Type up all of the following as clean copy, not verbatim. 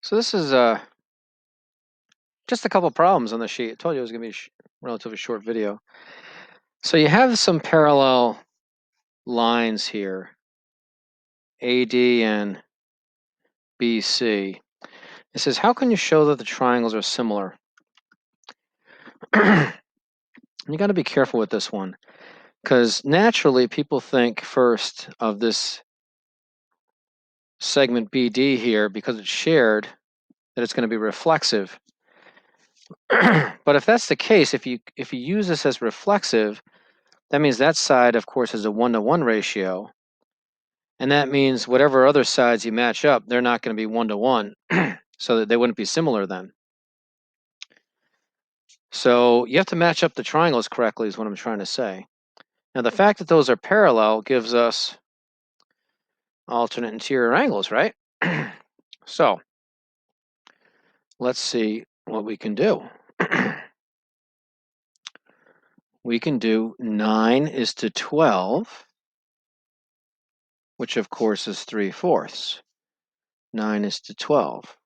So this is just a couple problems on the sheet. I told you it was going to be a relatively short video. So you have some parallel lines here, AD and BC. It says, how can you show that the triangles are similar? You got to be careful with this one, because naturally people think first of this segment BD here, because it's shared, that it's going to be reflexive. But if that's the case, if you use this as reflexive, that means that side, of course, is a 1-to-1 ratio. And that means whatever other sides you match up, they're not going to be 1-to-1, so that they wouldn't be similar then. So you have to match up the triangles correctly is what I'm trying to say. Now, the fact that those are parallel gives us alternate interior angles, right? So let's see what we can do. We can do 9 is to 12, which of course is 3/4. 9 is to 12.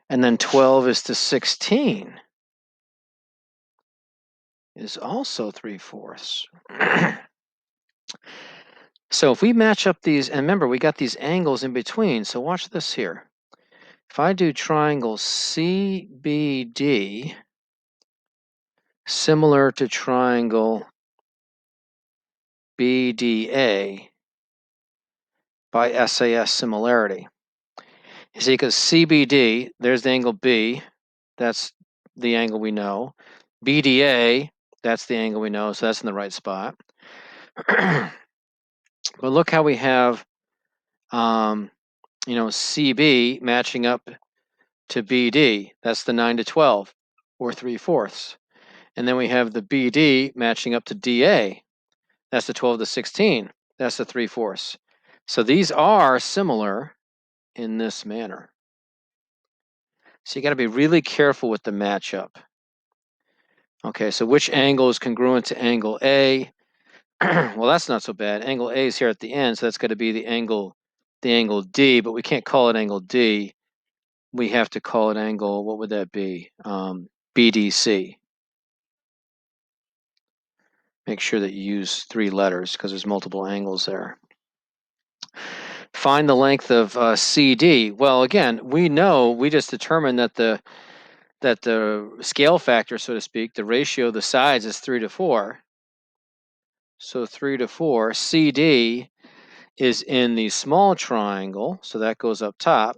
And then 12 is to 16 is also 3/4. So if we match up these, and remember, we got these angles in between, so watch this here. If I do triangle CBD, similar to triangle BDA by SAS similarity. You see, because CBD, there's the angle B, that's the angle we know. BDA, that's the angle we know, so that's in the right spot. But look how we have, CB matching up to BD. That's the 9 to 12, or 3/4. And then we have the BD matching up to DA. That's the 12 to 16. That's the 3/4. So these are similar in this manner. So you got to be really careful with the matchup. Okay, so which angle is congruent to angle A? Well, that's not so bad. Angle A is here at the end, so that's got to be the angle D, but we can't call it angle D. We have to call it angle, what would that be? BDC. Make sure that you use 3 letters because there's multiple angles there. Find the length of CD. Well, again, we just determined that the scale factor, so to speak, the ratio of the sides is 3-to-4. So 3-to-4. CD is in the small triangle, so that goes up top.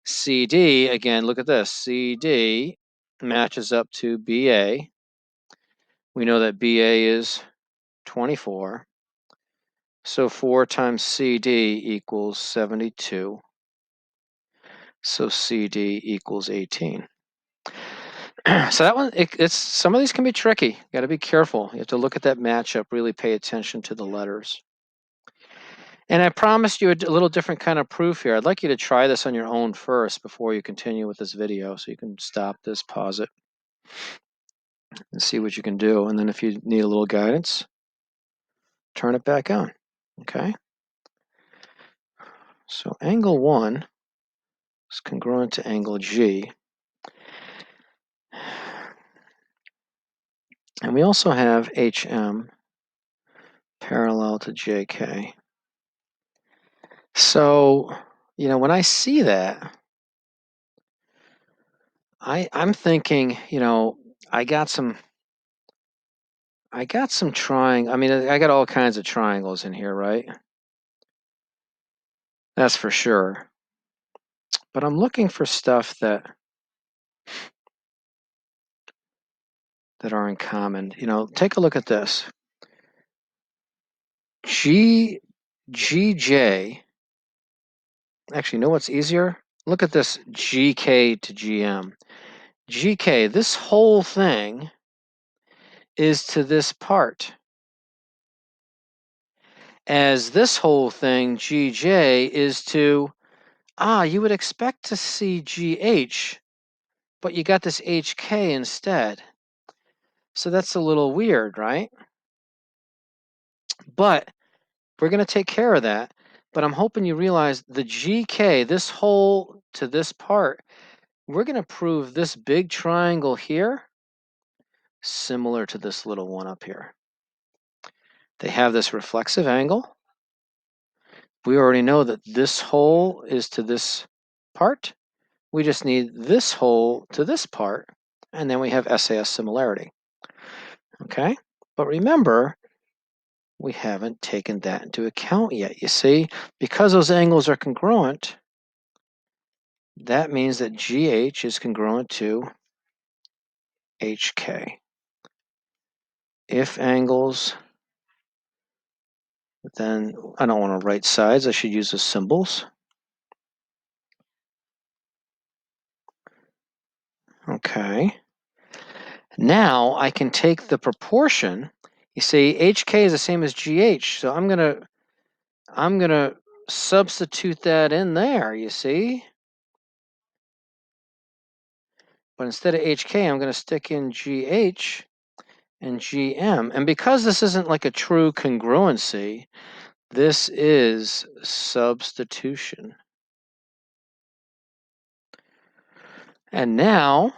CD, again, look at this. CD matches up to BA. We know that BA is 24. So 4 times CD equals 72. So CD equals 18. So that one, it's some of these can be tricky. You got to be careful. You have to look at that matchup, really pay attention to the letters. And I promised you a little different kind of proof here. I'd like you to try this on your own first before you continue with this video. So you can stop this, pause it, and see what you can do. And then if you need a little guidance, turn it back on. Okay? So angle 1 is congruent to angle G. And we also have HM parallel to JK. So, when I see that, I'm thinking, I got some triangle. I mean, I got all kinds of triangles in here, right? That's for sure. But I'm looking for stuff that are in common. Take a look at this. GJ. Actually, you know what's easier? Look at this GK to GM. GK, this whole thing is to this part. As this whole thing, GJ, is to, you would expect to see GH, but you got this HK instead. So that's a little weird, right? But we're going to take care of that. But I'm hoping you realize the GK, this whole to this part, we're going to prove this big triangle here similar to this little one up here. They have this reflexive angle. We already know that this hole is to this part. We just need this hole to this part, and then we have SAS similarity. Okay? But remember, we haven't taken that into account yet. You see, because those angles are congruent, that means that GH is congruent to HK. If angles, then I don't want to write sides. I should use the symbols. Okay. Now I can take the proportion. You see, HK is the same as GH, so I'm gonna substitute that in there, you see? But instead of HK, I'm gonna stick in GH and GM. And because this isn't like a true congruency, this is substitution. And now,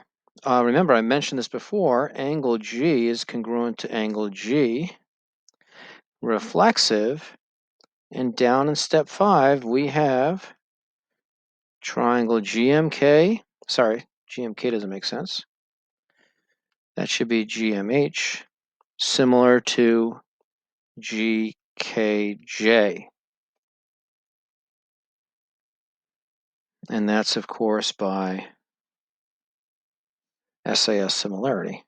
remember I mentioned this before, angle G is congruent to angle G, reflexive, and down in step 5 we have triangle GMK. Sorry, GMK doesn't make sense. That should be GMH, similar to GKJ. And that's, of course, by SAS similarity.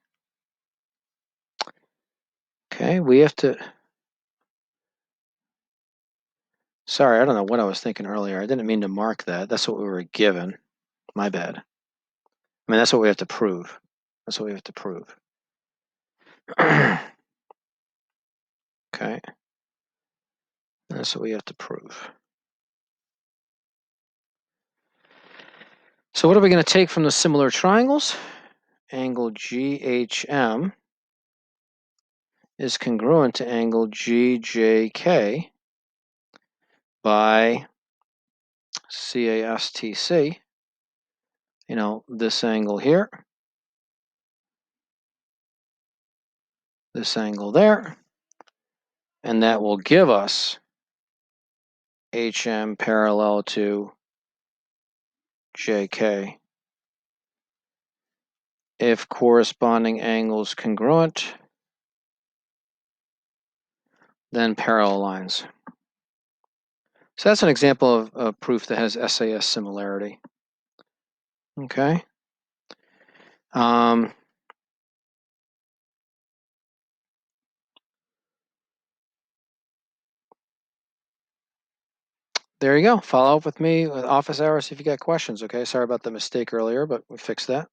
Okay, we have to... Sorry, I don't know what I was thinking earlier. I didn't mean to mark that. That's what we were given. My bad. I mean, that's what we have to prove. That's what we have to prove. Okay. That's what we have to prove. So what are we going to take from the similar triangles? Angle GHM is congruent to angle GJK by CASTC. You know, this angle here, this angle there, and that will give us HM parallel to JK. If corresponding angles congruent, then parallel lines. So that's an example of proof that has SAS similarity. Okay. There you go. Follow up with me with office hours if you got questions, okay? Sorry about the mistake earlier, but we fixed that.